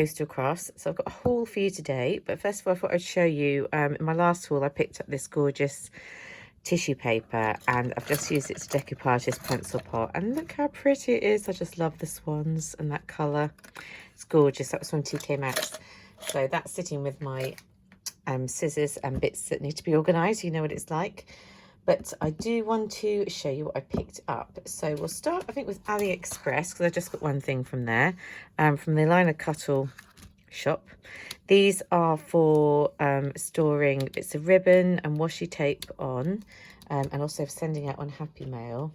Coastal Crafts. So I've got a haul for you today, but first of all I thought I'd show you, in my last haul I picked up this gorgeous tissue paper and I've just used it to decoupage this pencil pot, and look how pretty it is. I just love the swans and that colour. It's gorgeous. That was from TK Maxx. So that's sitting with my scissors and bits that need to be organised. You know what it's like. But I do want to show you what I picked up. So we'll start, I think, with Aliexpress, because I just got one thing from there, from the Liner Cuttle shop. These are for storing bits of ribbon and washi tape on, and also for sending out on Happy Mail.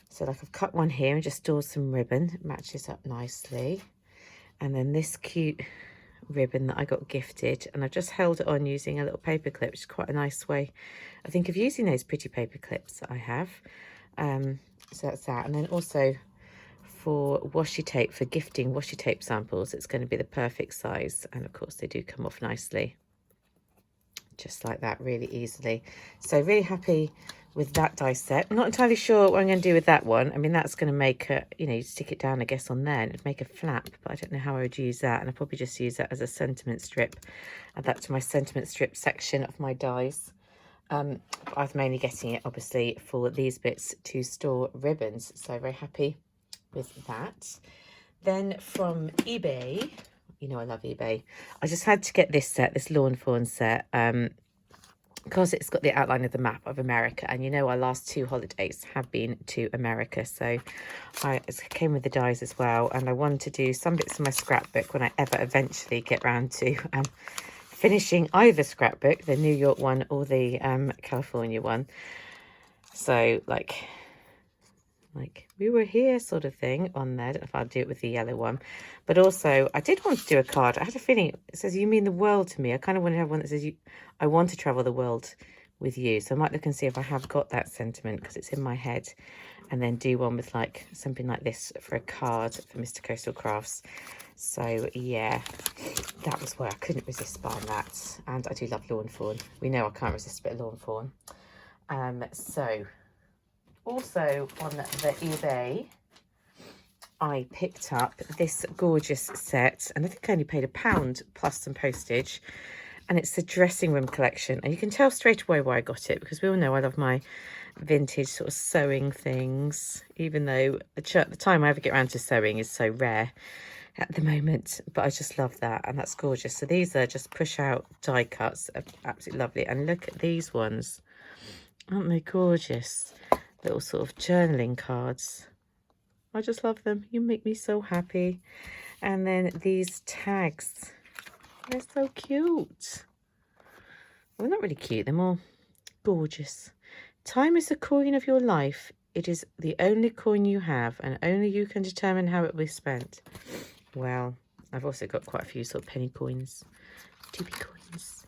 So like I've cut one here and just stored some ribbon. It matches up nicely. And then this cute ribbon that I got gifted, and I've just held it on using a little paper clip, which is quite a nice way I think of using those pretty paper clips that I have. So that's that. And then also for washi tape, for gifting washi tape samples, it's going to be the perfect size, and of course they do come off nicely just like that, really easily. So really happy with that die set. I'm not entirely sure what I'm going to do with that one. I mean, that's going to make a, you know, you stick it down I guess on there and it'd make a flap, but I don't know how I would use that, and I'll probably just use that as a sentiment strip. Add that to my sentiment strip section of my dies. I was mainly getting it obviously for these bits to store ribbons, so very happy with that. Then from eBay, you know I love eBay, I just had to get this set, this Lawn Fawn set, because it's got the outline of the map of America, and you know our last 2 holidays have been to America, so it came with the dies as well, and I wanted to do some bits of my scrapbook when I ever eventually get round to finishing either scrapbook, the New York one or the California one. So like we were here sort of thing on there. I don't know if I'll do it with the yellow one, but also I did want to do a card. I had a feeling it says you mean the world to me. I kind of want to have one that says I want to travel the world with you. So I might look and see if I have got that sentiment, because it's in my head, and then do one with like something like this for a card for Mr. Coastal Crafts. So yeah, that was where I couldn't resist buying that, and I do love Lawn Fawn. We know I can't resist a bit of Lawn Fawn. So also on the eBay, I picked up this gorgeous set, and I think I only paid £1 plus some postage, and it's the dressing room collection, and you can tell straight away why I got it, because we all know I love my vintage sort of sewing things, even though the time I ever get around to sewing is so rare at the moment, but I just love that, and that's gorgeous. So these are just push out die cuts, absolutely lovely. And look at these ones, aren't they gorgeous? Little sort of journaling cards. I just love them. You make me so happy. And then these tags, they're so cute. Well, they're not really cute, they're more gorgeous. Time is the coin of your life. It is the only coin you have, and only you can determine how it will be spent. Well, I've also got quite a few sort of penny coins, 2p coins.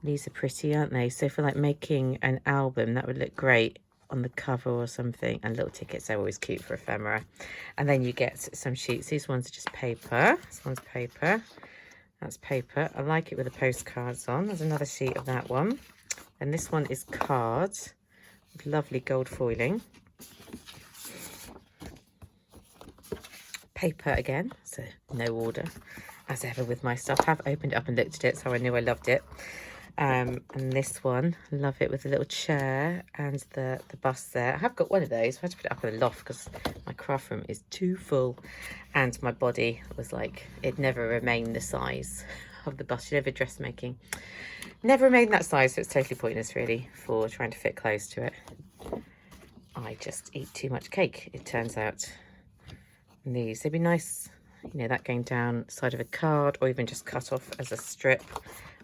These are pretty, aren't they? So for like making an album, that would look great on the cover or something. And little tickets are always cute for ephemera. And then you get some sheets. These ones are just paper. This one's paper. That's paper. I like it with the postcards on. There's another sheet of that one. And this one is cards with lovely gold foiling. Paper again, so no order as ever with my stuff. I've opened it up and looked at it, so I knew I loved it. And this one, love it, with the little chair and the bust there. I have got one of those. I had to put it up in the loft because my craft room is too full, and my body was like, it never remained the size of the bust. You know, for dressmaking, never remained that size, so it's totally pointless really for trying to fit clothes to it. I just eat too much cake, it turns out. And these, they'd be nice, you know, that going down the side of a card, or even just cut off as a strip.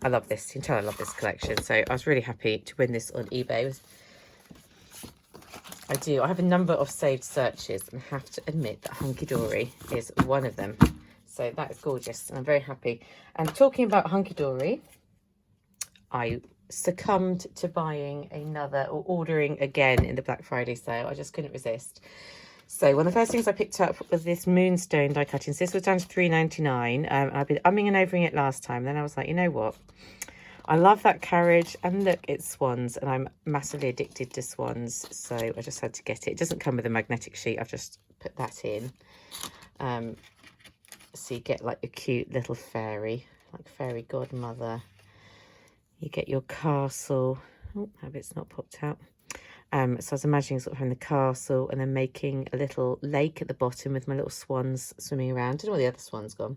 I love this. You can tell I love this collection. So I was really happy to win this on eBay. I do. I have a number of saved searches, and I have to admit that Hunkydory is one of them. So that is gorgeous, and I'm very happy. And talking about Hunkydory, I succumbed to buying another, or ordering again in the Black Friday sale. I just couldn't resist. So one of the first things I picked up was this Moonstone die cuttings. This was down to £3.99. I've been umming and overing it last time. Then I was like, you know what? I love that carriage, and look, it's swans, and I'm massively addicted to swans, so I just had to get it. It doesn't come with a magnetic sheet. I've just put that in. So you get like a cute little fairy, like fairy godmother. You get your castle. Oh, that bit's not popped out. So I was imagining sort of having the castle and then making a little lake at the bottom with my little swans swimming around. I don't know where the other swan's gone.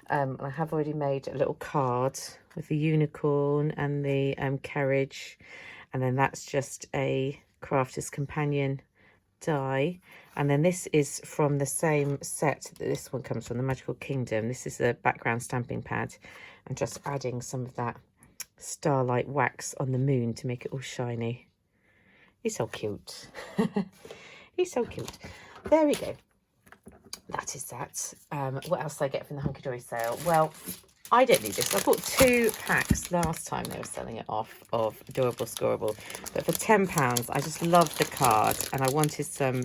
And I have already made a little card with the unicorn and the carriage. And then that's just a Crafter's Companion die. And then this is from the same set that this one comes from, the Magical Kingdom. This is a background stamping pad. I'm just adding some of that starlight wax on the moon to make it all shiny. He's so cute. He's so cute. There we go. That is that. What else did I get from the Hunkydory sale? Well, I don't need this. I bought 2 packs last time they were selling it off of Adorable Scorable. But for £10, I just love the card. And I wanted some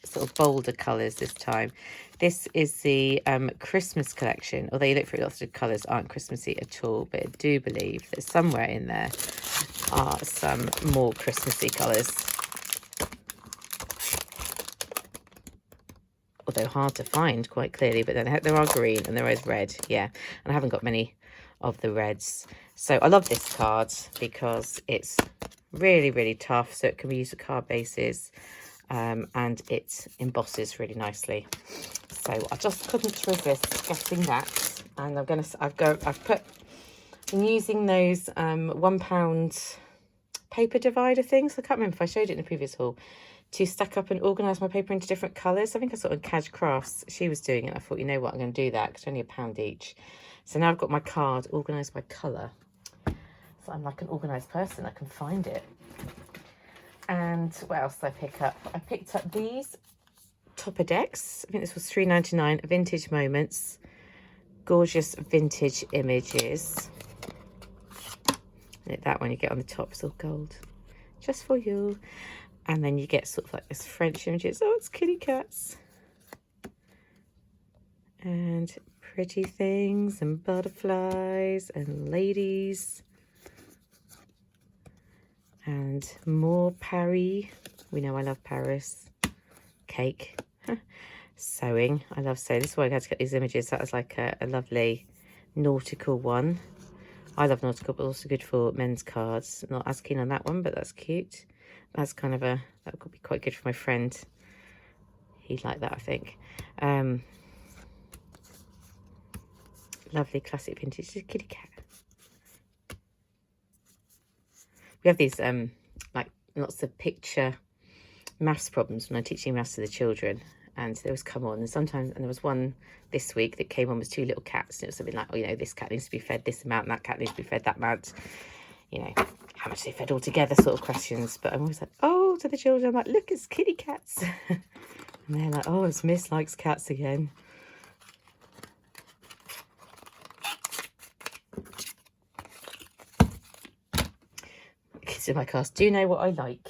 sort of bolder colours this time. This is the Christmas collection. Although you look for it, lots of colours aren't Christmassy at all. But I do believe that somewhere in there are some more Christmassy colours. Although hard to find quite clearly, but then there are green and there is red, yeah. And I haven't got many of the reds. So I love this card because it's really, really tough. So it can be used for card bases and it embosses really nicely. So I just couldn't resist getting that. And I've been using those £1 paper divider things. I can't remember if I showed it in the previous haul, to stack up and organise my paper into different colours. I think I saw it on Kaj Crafts. She was doing it. I thought, you know what, I'm going to do that because it's only £1 each. So now I've got my card organised by colour. So I'm like an organised person. I can find it. And what else did I pick up? I picked up these topper decks. I think this was £3.99. Vintage Moments. Gorgeous vintage images. And that one you get on the top is all gold. Just for you. And then you get sort of like this French images. Oh, it's kitty cats. And pretty things and butterflies and ladies. And more Paris. We know I love Paris. Cake. Sewing. I love sewing. This is why I had to get these images. That was like a lovely nautical one. I love nautical, but also good for men's cards. Not as keen on that one, but that's cute. That's kind of that could be quite good for my friend. He'd like that, I think. Lovely classic vintage kitty cat. We have these like lots of picture maths problems when I'm teaching maths to the children, and those come on. And sometimes, and there was one this week that came on with 2 little cats, and it was something like, oh, you know, this cat needs to be fed this amount, and that cat needs to be fed that amount. You know, how much they fed all together sort of questions. But I'm always like, oh, to the children, I'm like, look, it's kitty cats. And they're like, oh, it's Miss likes cats again. Kids in my class do know what I like.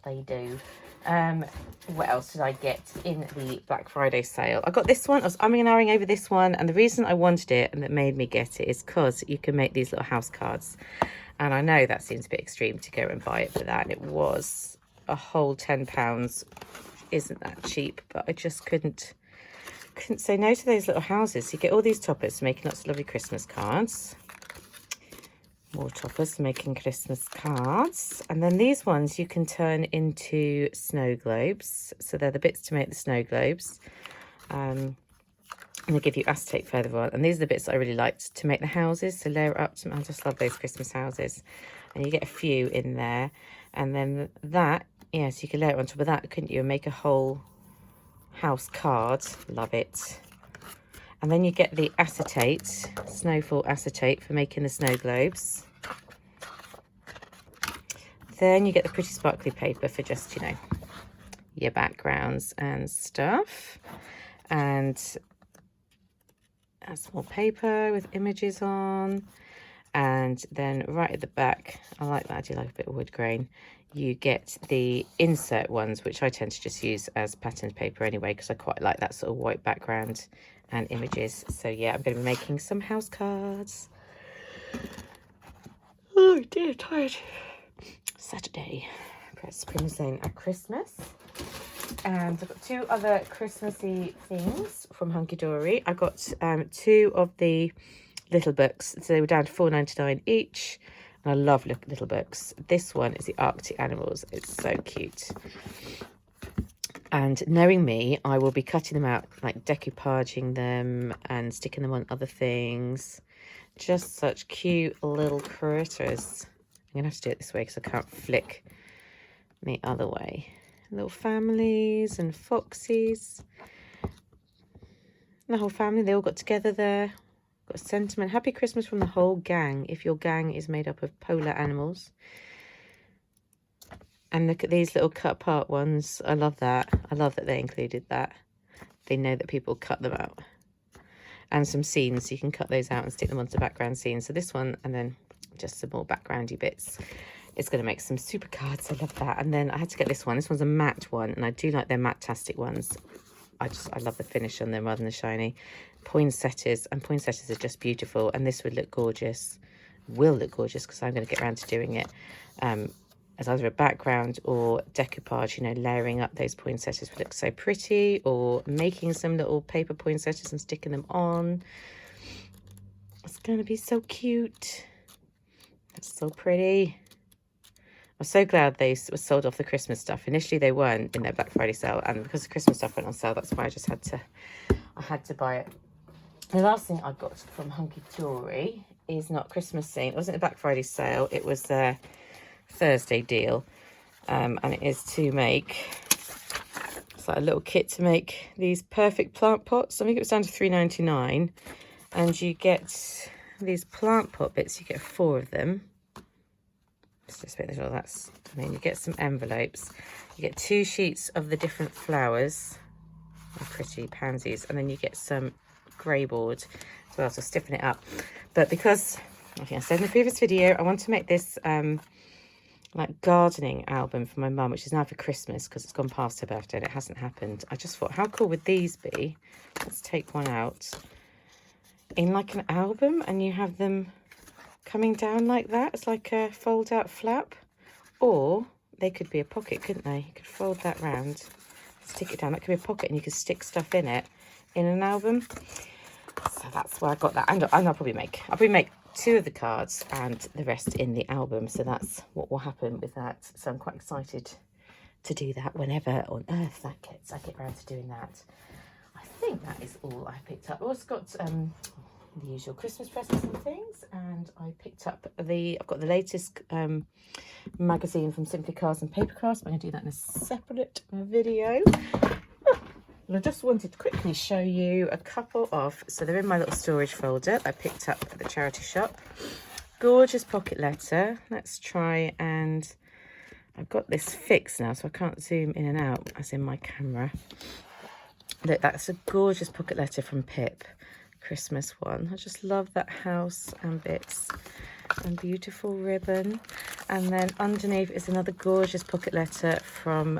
They do. What else did I get in the Black Friday sale? I got this one. I was umming and ahhing over this one. And the reason I wanted it and that made me get it is because you can make these little house cards. And I know that seems a bit extreme to go and buy it for that. And it was a whole £10. Isn't that cheap? But I just couldn't say no to those little houses. You get all these toppers making lots of lovely Christmas cards. More toppers making Christmas cards. And then these ones you can turn into snow globes. So they're the bits to make the snow globes. And they give you acetate further on. And these are the bits that I really liked to make the houses. So layer it up. I just love those Christmas houses. And you get a few in there. And then that, yeah, so you can layer it on top of that, couldn't you? And make a whole house card. Love it. And then you get the acetate, snowfall acetate for making the snow globes. Then you get the pretty sparkly paper for just, you know, your backgrounds and stuff. And that's more paper with images on. And then right at the back, I like that, I do like a bit of wood grain. You get the insert ones, which I tend to just use as patterned paper anyway, because I quite like that sort of white background and images. So yeah, I'm going to be making some house cards. Oh dear, tired. Saturday, press Spring Zone at Christmas. And I've got 2 other Christmassy things from Hunkydory. I got 2 of the little books. So they were down to £4.99 each. And I love little books. This one is the Arctic animals. It's so cute. And knowing me, I will be cutting them out, like decoupaging them and sticking them on other things. Just such cute little critters. I'm going to have to do it this way because I can't flick the other way. Little families and foxies. The whole family, they all got together there. Got a sentiment. Happy Christmas from the whole gang, if your gang is made up of polar animals. And look at these little cut apart ones. I love that. I love that they included that. They know that people cut them out. And some scenes, so you can cut those out and stick them onto the background scenes. So this one, and then just some more backgroundy bits. It's going to make some super cards. I love that. And then I had to get this one. This one's a matte one, and I do like their matte-tastic ones. I love the finish on them rather than the shiny. Poinsettias, and poinsettias are just beautiful. And this would look gorgeous. Will look gorgeous because I'm going to get around to doing it as either a background or decoupage. You know, layering up those poinsettias would look so pretty, or making some little paper poinsettias and sticking them on. It's going to be so cute. That's so pretty. I'm so glad they were sold off the Christmas stuff. Initially, they weren't in their Black Friday sale, and because the Christmas stuff went on sale, that's why I had to buy it. The last thing I got from Hunkydory is not Christmas thing. It wasn't a Black Friday sale. It was their Thursday deal, and it is to make. It's like a little kit to make these perfect plant pots. I think it was down to £3.99, and you get these plant pot bits. You get 4 of them. Just make sure that's, I mean, you get some envelopes, you get 2 sheets of the different flowers, pretty pansies, and then you get some grey board as well to stiffen it up. But because I think I said in the previous video, I want to make this like gardening album for my mum, which is now for Christmas because it's gone past her birthday and it hasn't happened. I just thought, how cool would these be? Let's take one out in like an album, and you have them coming down like that. It's like a fold out flap, or they could be a pocket, couldn't they? You could fold that round, stick it down. That could be a pocket, and you could stick stuff in it in an album. So that's why I got that. And I'll probably make 2 of the cards and the rest in the album. So that's what will happen with that. So I'm quite excited to do that whenever on earth I get around to doing that. I think that is all I picked up. I also got the usual Christmas presents and things, and I picked up I've got the latest magazine from Simply Cards and Paper Crafts, but I'm going to do that in a separate video. And I just wanted to quickly show you a couple of, so they're in my little storage folder I picked up at the charity shop. Gorgeous pocket letter. Let's try, and I've got this fixed now, so I can't zoom in and out as in my camera. Look, that's a gorgeous pocket letter from Pip. Christmas one. I just love that house and bits and beautiful ribbon. And then underneath is another gorgeous pocket letter from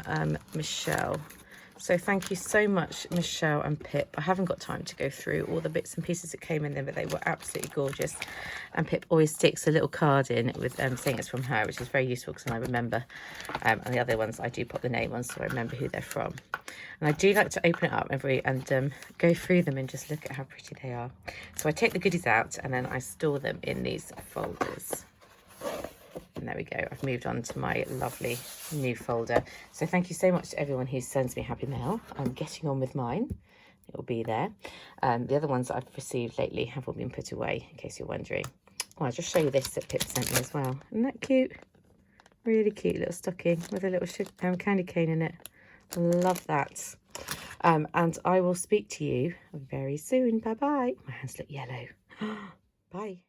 Michelle. So thank you so much, Michelle and Pip. I haven't got time to go through all the bits and pieces that came in there, but they were absolutely gorgeous. And Pip always sticks a little card in with saying it's from her, which is very useful because then I remember. And the other ones I do put the name on, so I remember who they're from. And I do like to open it up and go through them and just look at how pretty they are. So I take the goodies out and then I store them in these folders. And there we go. I've moved on to my lovely new folder. So thank you so much to everyone who sends me happy mail. I'm getting on with mine. It will be there. The other ones that I've received lately have all been put away, in case you're wondering. Oh, I'll just show you this that Pip sent me as well. Isn't that cute? Really cute little stocking with a little candy cane in it. Love that. And I will speak to you very soon. Bye-bye. My hands look yellow. Bye.